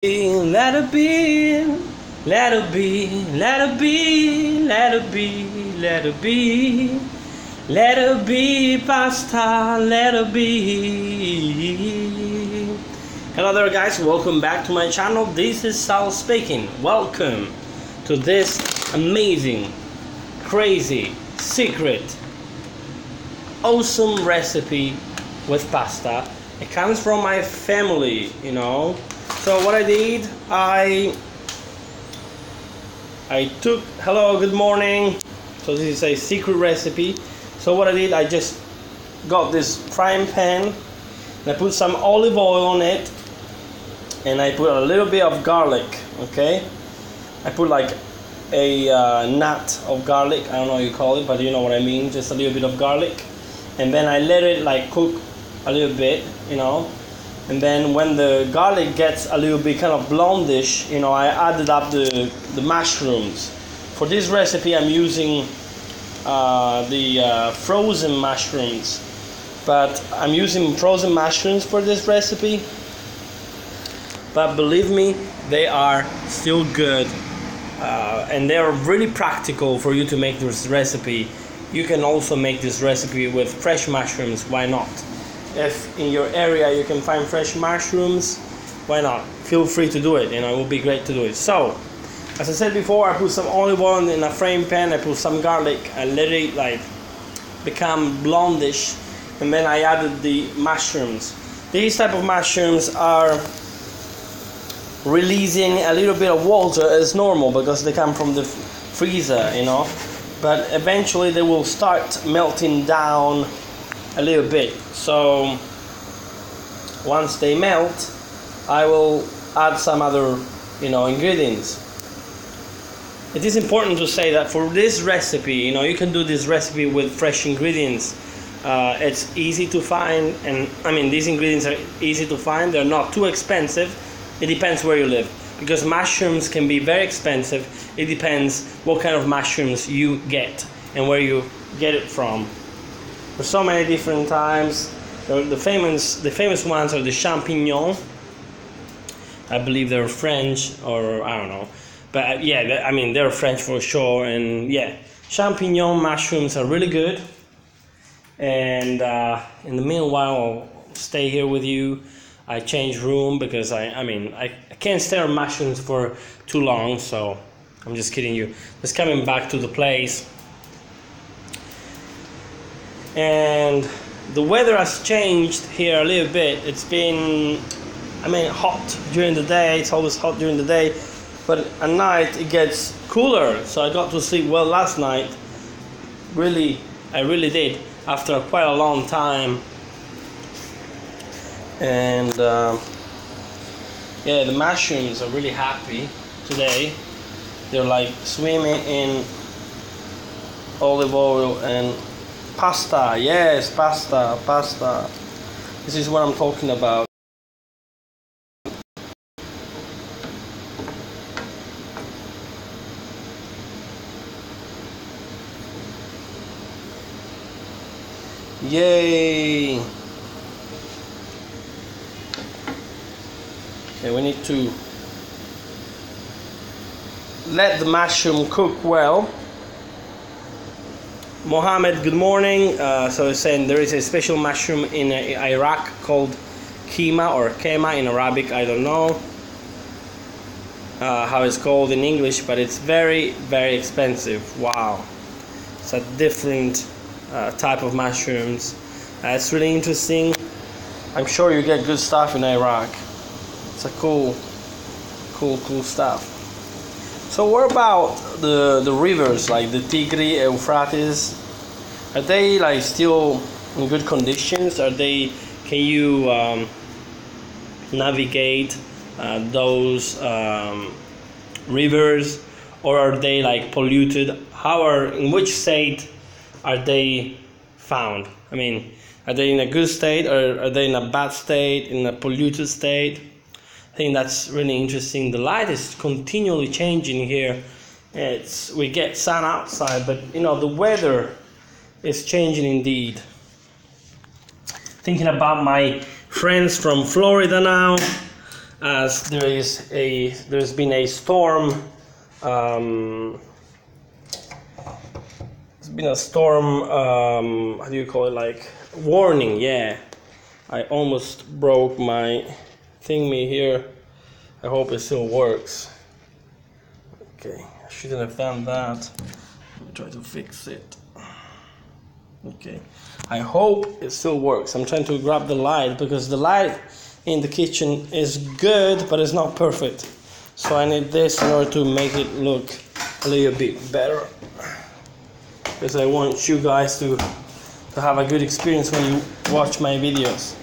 Let it be, let it be, let it be, let it be, let it be, let it be pasta, let it be. Hello there guys, welcome back to my channel. This is Sal speaking. Welcome to this amazing, crazy, secret, awesome recipe with pasta. It comes from my family, you know. So what I did, I took, hello, good morning. So this is a secret recipe. So what I did, I just got this frying pan and I put some olive oil on it and I put a little bit of garlic, okay? I put like a nut of garlic, I don't know what you call it, but you know what I mean, just a little bit of garlic. And then I let it like cook a little bit, you know. And then when the garlic gets a little bit kind of blondish, you know, I added up the mushrooms. For this recipe I'm using the frozen mushrooms, but I'm using frozen mushrooms for this recipe. But believe me, they are still good and they are really practical for you to make this recipe. You can also make this recipe with fresh mushrooms, why not? If in your area you can find fresh mushrooms, why not? Feel free to do it, you know, it would be great to do it. So, as I said before, I put some olive oil in a frying pan, I put some garlic, I let it like become blondish, and then I added the mushrooms. These type of mushrooms are releasing a little bit of water as normal because they come from the freezer, you know, but eventually they will start melting down a little bit. So once they melt, I will add some other, you know, ingredients. It is important to say that for this recipe, you know, you can do this recipe with fresh ingredients. It's easy to find, and I mean these ingredients are easy to find. They're not too expensive. It depends where you live, because mushrooms can be very expensive. It depends what kind of mushrooms you get and where you get it from. There's so many different types. The famous ones are the champignons. I believe they're French, or I don't know, but yeah, I mean they're French for sure. And yeah, champignon mushrooms are really good. And in the meanwhile, I'll stay here with you. I changed room because I can't stay on mushrooms for too long. So I'm just kidding you. Just coming back to the place. And the weather has changed here a little bit. It's been, hot during the day. It's always hot during the day, but at night it gets cooler. So I got to sleep well last night. I really did, after quite a long time. And yeah, the mushrooms are really happy today. They're like swimming in olive oil and pasta. Yes, pasta. This is what I'm talking about. Yay! Okay, we need to let the mushroom cook well. Mohammed, good morning. So he's saying there is a special mushroom in Iraq called keema or kema in Arabic. I don't know how it's called in English, but it's very, very expensive. Wow, it's a different type of mushrooms. It's really interesting. I'm sure you get good stuff in Iraq. It's a cool stuff. So what about the rivers like the Tigris, Euphrates? Are they like still in good conditions? Can you navigate those rivers, or are they like polluted? In which state are they found? I mean, are they in a good state, or are they in a bad state, in a polluted state? I think that's really interesting. The light is continually changing here. We get sun outside, but you know the weather is changing indeed. Thinking about my friends from Florida now. as there's been a storm. It's been a storm. How do you call it? Like warning. Yeah, I almost broke my thingy here. I hope it still works. Okay, I shouldn't have done that. Let me try to fix it. Okay, I hope it still works. I'm trying to grab the light because the light in the kitchen is good, but it's not perfect. So I need this in order to make it look a little bit better. Because I want you guys to have a good experience when you watch my videos.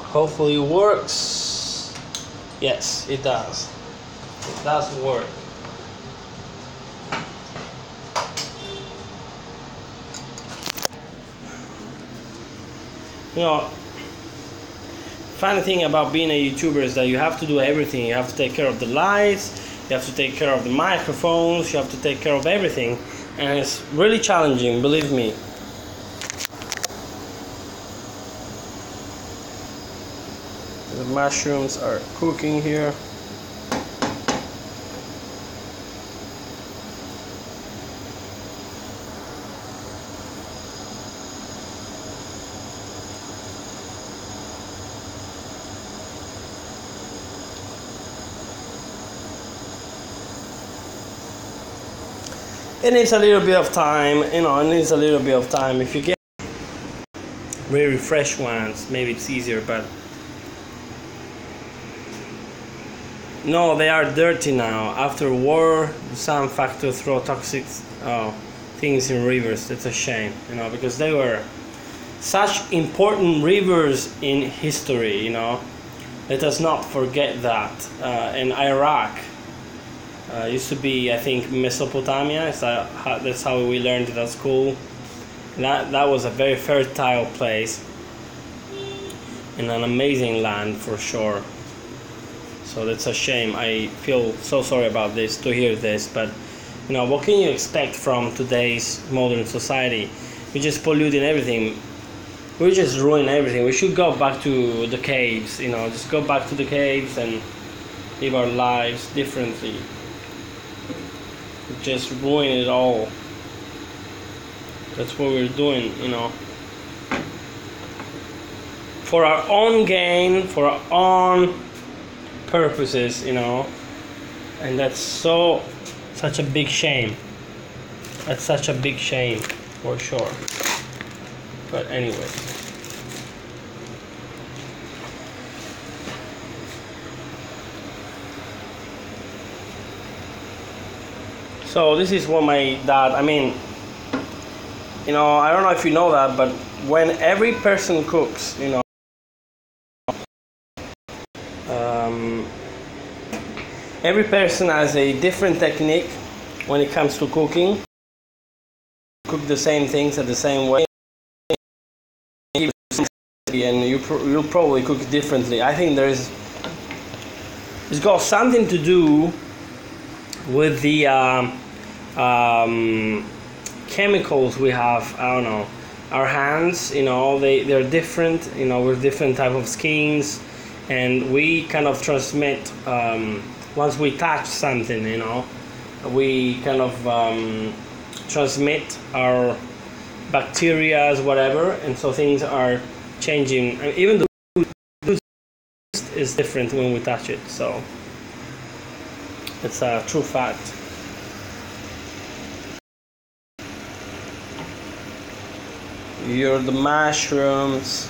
Hopefully it works. Yes, it does. It does work. You know, funny thing about being a YouTuber is that you have to do everything. You have to take care of the lights, you have to take care of the microphones, you have to take care of everything. And it's really challenging, believe me. The mushrooms are cooking here. It needs a little bit of time, you know, it needs a little bit of time. If you get very fresh ones, maybe it's easier, but no, they are dirty now. After war, some factories throw toxic things in rivers. It's a shame, you know, because they were such important rivers in history, you know. Let us not forget that. In Iraq, used to be, I think, Mesopotamia. That's how we learned it at school. That was a very fertile place and an amazing land for sure. So that's a shame. I feel so sorry about this, to hear this, but you know, what can you expect from today's modern society? We're just polluting everything. We just ruin everything. We should go back to the caves, you know, just go back to the caves and live our lives differently. Just ruin it all. That's what we're doing, you know. For our own gain, for our own purposes, you know. And that's such a big shame. That's such a big shame, for sure. But anyway. So this is what my dad, I mean, you know, I don't know if you know that, but when every person cooks, you know, every person has a different technique when it comes to cooking. Cook the same things at the same way, and you'll probably cook it differently. I think it's got something to do with the chemicals we have. I don't know, our hands, you know, they're different, you know, with different type of skins, and we kind of transmit once we touch something, you know, we kind of transmit our bacteria, whatever, and so things are changing. Even the food is different when we touch it, so it's a true fact. You're the mushrooms.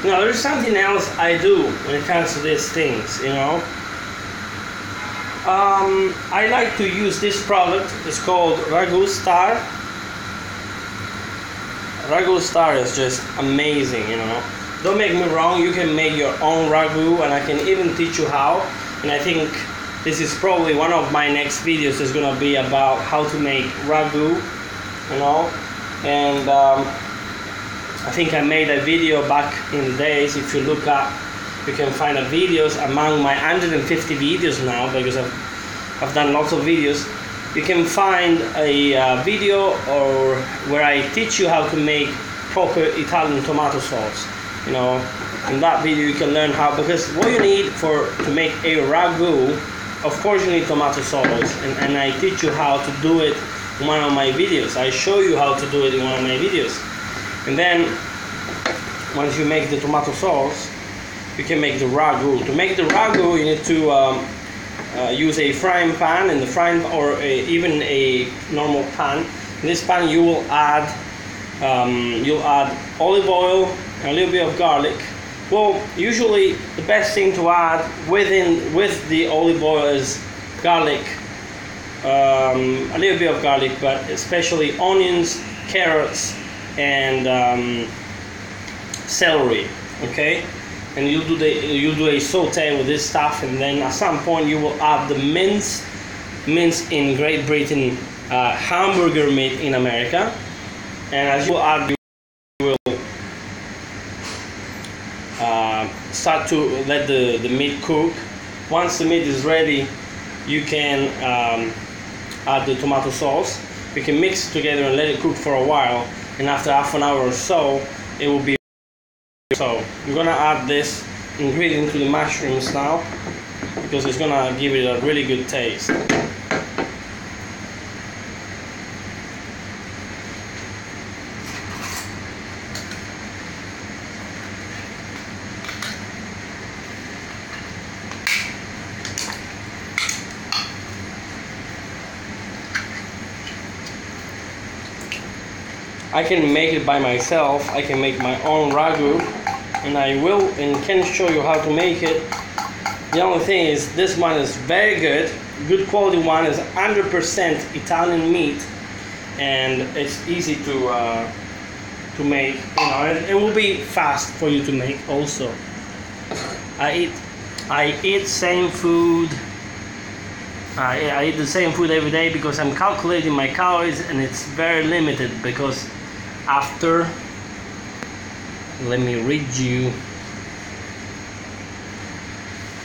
Now there's something else I do when it comes to these things, you know. I like to use this product. It's called Ragu Star. Ragu Star is just amazing, you know. Don't make me wrong, you can make your own ragu, and I can even teach you how. And I think this is probably one of my next videos is gonna be about how to make ragu, you know. And I think I made a video back in the days. If you look up, you can find the videos among my 150 videos now, because I've done lots of videos. You can find a video or where I teach you how to make proper Italian tomato sauce. You know, in that video you can learn how, because what you need to make a ragu, of course you need tomato sauce, and I teach you how to do it in one of my videos. I show you how to do it in one of my videos. And then once you make the tomato sauce, you can make the ragu. To make the ragu, you need to use a frying pan, and the frying, or even a normal pan. In this pan you will add you'll add olive oil, a little bit of garlic. Well, usually the best thing to add with the olive oil is garlic, a little bit of garlic, but especially onions, carrots, and celery. Okay, and you do a saute with this stuff, and then at some point you will add the mince in Great Britain, hamburger meat in America, and as you add, you will start to let the meat cook. Once the meat is ready, you can add the tomato sauce. You can mix it together and let it cook for a while, and after half an hour or so, it will be. So I'm gonna add this ingredient to the mushrooms now, because it's gonna give it a really good taste. I can make it by myself. I can make my own ragu, and I will and can show you how to make it. The only thing is, this one is very good quality one. Is 100% Italian meat, and it's easy to make. You know, it will be fast for you to make also. I eat same food. I eat the same food every day because I'm calculating my calories, and it's very limited, because after, let me read you.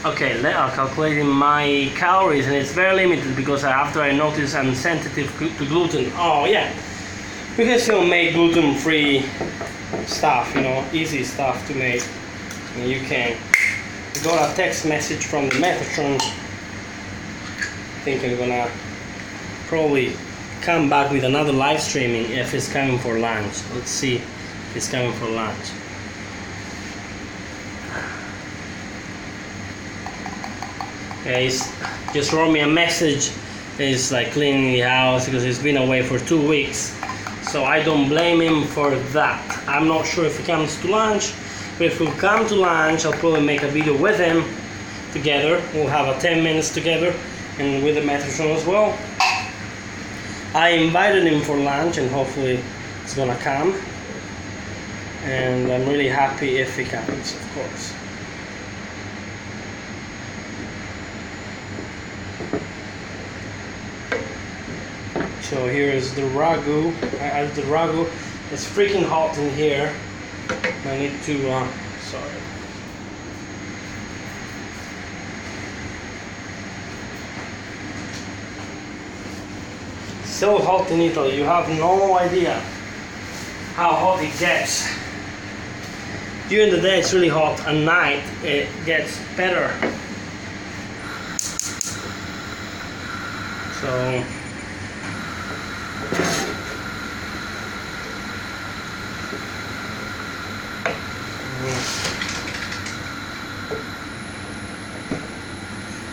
Okay, I'm calculating my calories, and it's very limited because after I notice I'm sensitive to gluten. Oh yeah, we can still make gluten-free stuff, you know, easy stuff to make. And you can got a text message from the Metatron. I think I'm gonna probably come back with another live streaming if it's coming for lunch. Let's see if it's coming for lunch. Okay, he's just wrote me a message. He's like cleaning the house because he's been away for 2 weeks. So I don't blame him for that. I'm not sure if he comes to lunch, but if he'll come to lunch, I'll probably make a video with him together. We'll have a 10 minutes together, and with the Metatron as well. I invited him for lunch, and hopefully he's gonna come, and I'm really happy if he comes, of course. So here is the ragu. I added the ragu. It's freaking hot in here. I need to sorry. So hot in Italy, you have no idea how hot it gets. During the day it's really hot, at night it gets better. So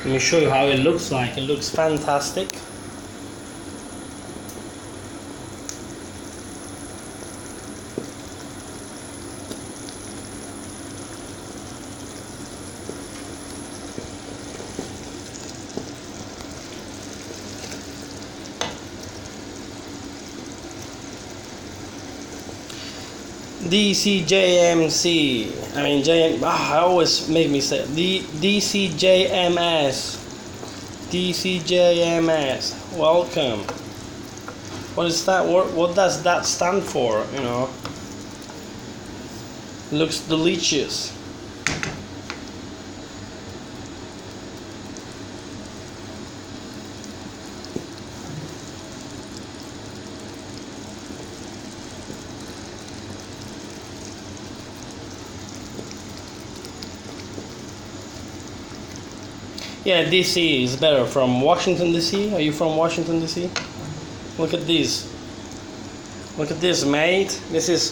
let me show you how it looks like. It looks fantastic. DCJMC. I mean I always make me say DCJMS. DCJMS. Welcome. What is that? What does that stand for? You know. Looks delicious. Yeah, DC is better. From Washington DC. Are you from Washington DC? Look at this. Look at this, mate. This is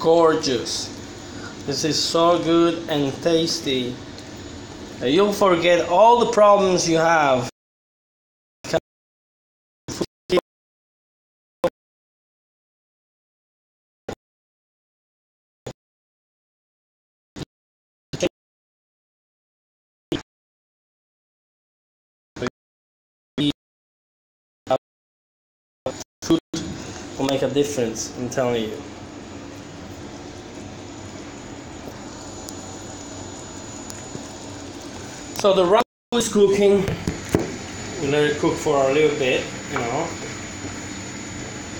gorgeous. This is so good and tasty. You'll forget all the problems you have. Food will make a difference, I'm telling you. So the rice is cooking. We let it cook for a little bit, you know.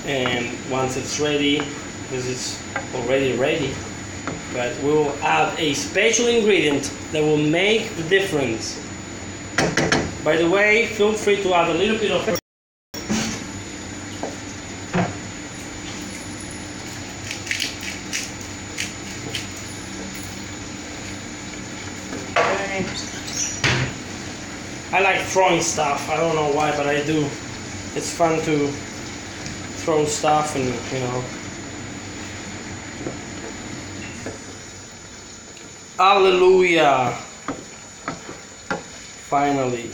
And once it's ready, this is already ready, but we will add a special ingredient that will make the difference. By the way, feel free to add a little bit of I like throwing stuff. I don't know why, but I do. It's fun to throw stuff and, you know. Hallelujah! Finally.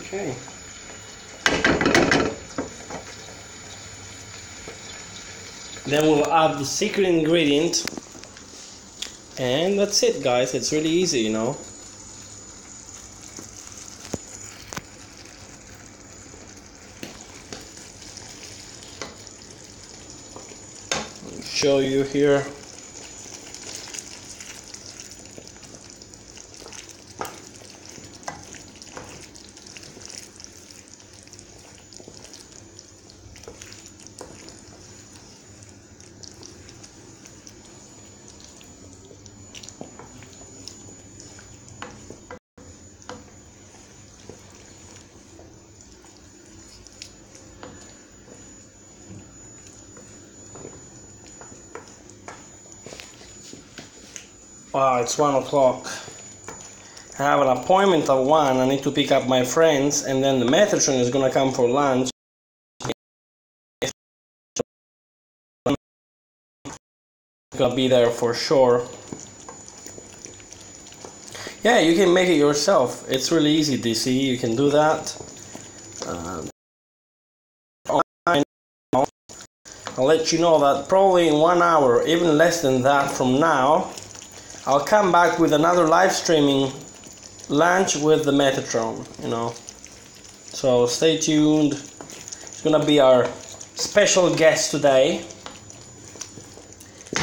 Okay. Then we'll add the secret ingredient, and that's it, guys. It's really easy, you know. I'll show you here. Wow, it's 1 o'clock. I have an appointment at 1. I need to pick up my friends, and then the Metatron is gonna come for lunch. Gonna be there for sure. Yeah, you can make it yourself. It's really easy, DC. You can do that. I'll let you know that probably in 1 hour, even less than that from now, I'll come back with another live streaming lunch with the Metatron, you know. So stay tuned. It's gonna be our special guest today.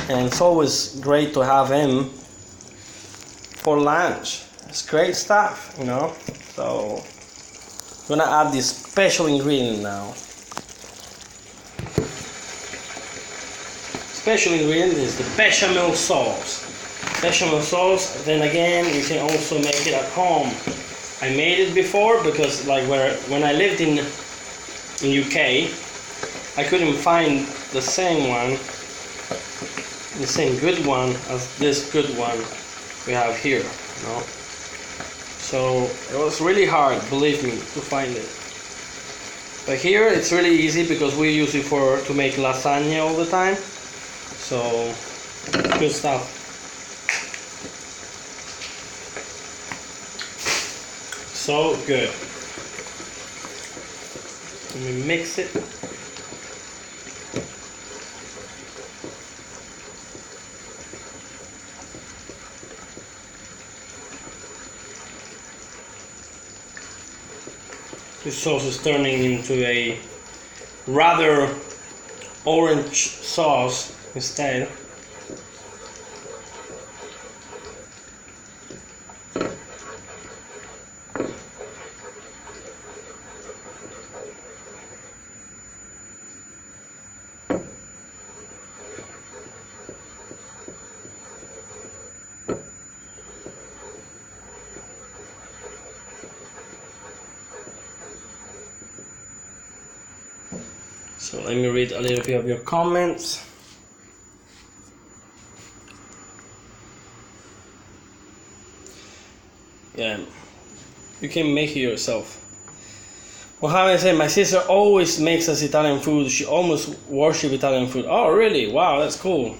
And it's always great to have him for lunch. It's great stuff, you know. So I'm gonna add this special ingredient now. Special ingredient is the bechamel sauce. Bechamel sauce, then again, you can also make it at home. I made it before because like when I lived in UK, I couldn't find the same one, the same good one as this good one we have here, you know. So it was really hard, believe me, to find it. But here it's really easy because we use it to make lasagna all the time. So good stuff. So good. Let me mix it. This sauce is turning into a rather orange sauce instead. So let me read a little bit of your comments. Yeah, you can make it yourself. Well, how I say, my sister always makes us Italian food. She almost worships Italian food. Oh, really? Wow, that's cool.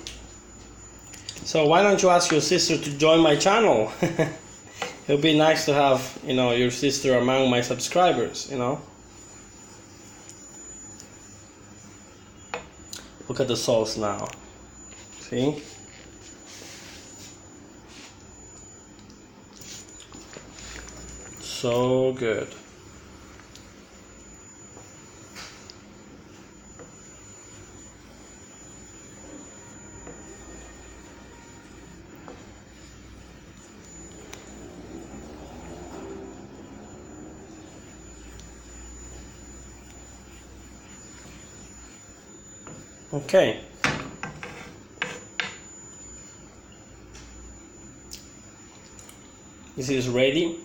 So why don't you ask your sister to join my channel? It would be nice to have, you know, your sister among my subscribers, you know. Look at the sauce now. See? So good. Okay. This is ready.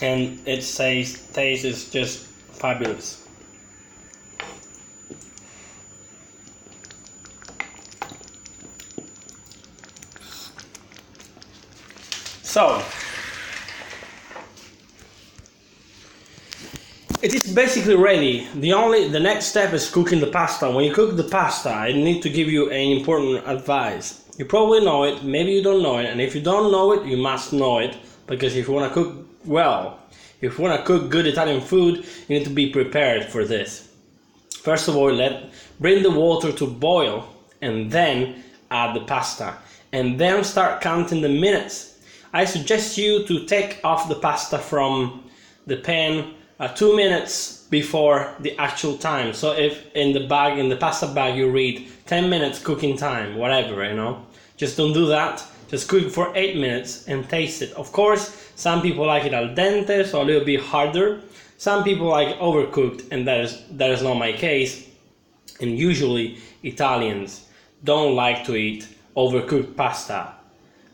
And it says taste is just fabulous. So it is basically ready. The next step is cooking the pasta. When you cook the pasta, I need to give you an important advice. You probably know it, maybe you don't know it, and if you don't know it, you must know it, because if you want to cook well, if you want to cook good Italian food, you need to be prepared for this. First of all, bring the water to boil, and then add the pasta, and then start counting the minutes. I suggest you to take off the pasta from the pan 2 minutes before the actual time. So if in the pasta bag you read 10 minutes cooking time, whatever, you know, just don't do that. Just cook for 8 minutes and taste it. Of course, some people like it al dente, so a little bit harder. Some people like overcooked, and that is not my case. And usually Italians don't like to eat overcooked pasta.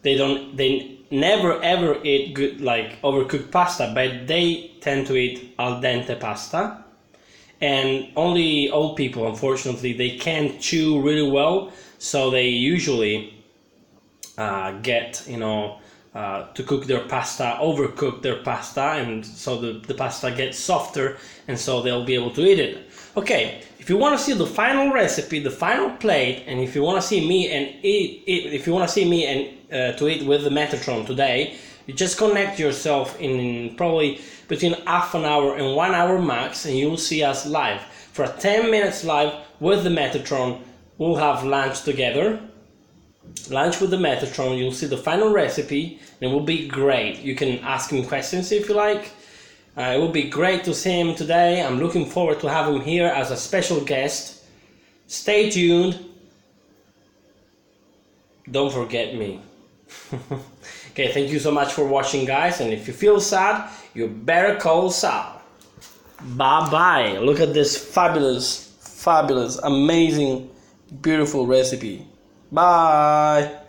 They never ever eat good, like, overcooked pasta, but they tend to eat al dente pasta. And only old people, unfortunately, they can't chew really well, so they usually get, you know, to cook their pasta, overcook their pasta, and so the pasta gets softer, and so they'll be able to eat it. Okay, if you want to see the final recipe, the final plate, and if you want to see me and to eat with the Metatron today, you just connect yourself in probably between half an hour and 1 hour max, and you'll see us live for 10 minutes live with the Metatron. We'll have lunch together. Lunch with the Metatron. You'll see the final recipe, and it will be great. You can ask him questions if you like. It will be great to see him today. I'm looking forward to have him here as a special guest. Stay tuned. Don't forget me. Okay, thank you so much for watching, guys, and if you feel sad, you better call Sal. Bye bye. Look at this fabulous, amazing, beautiful recipe. Bye.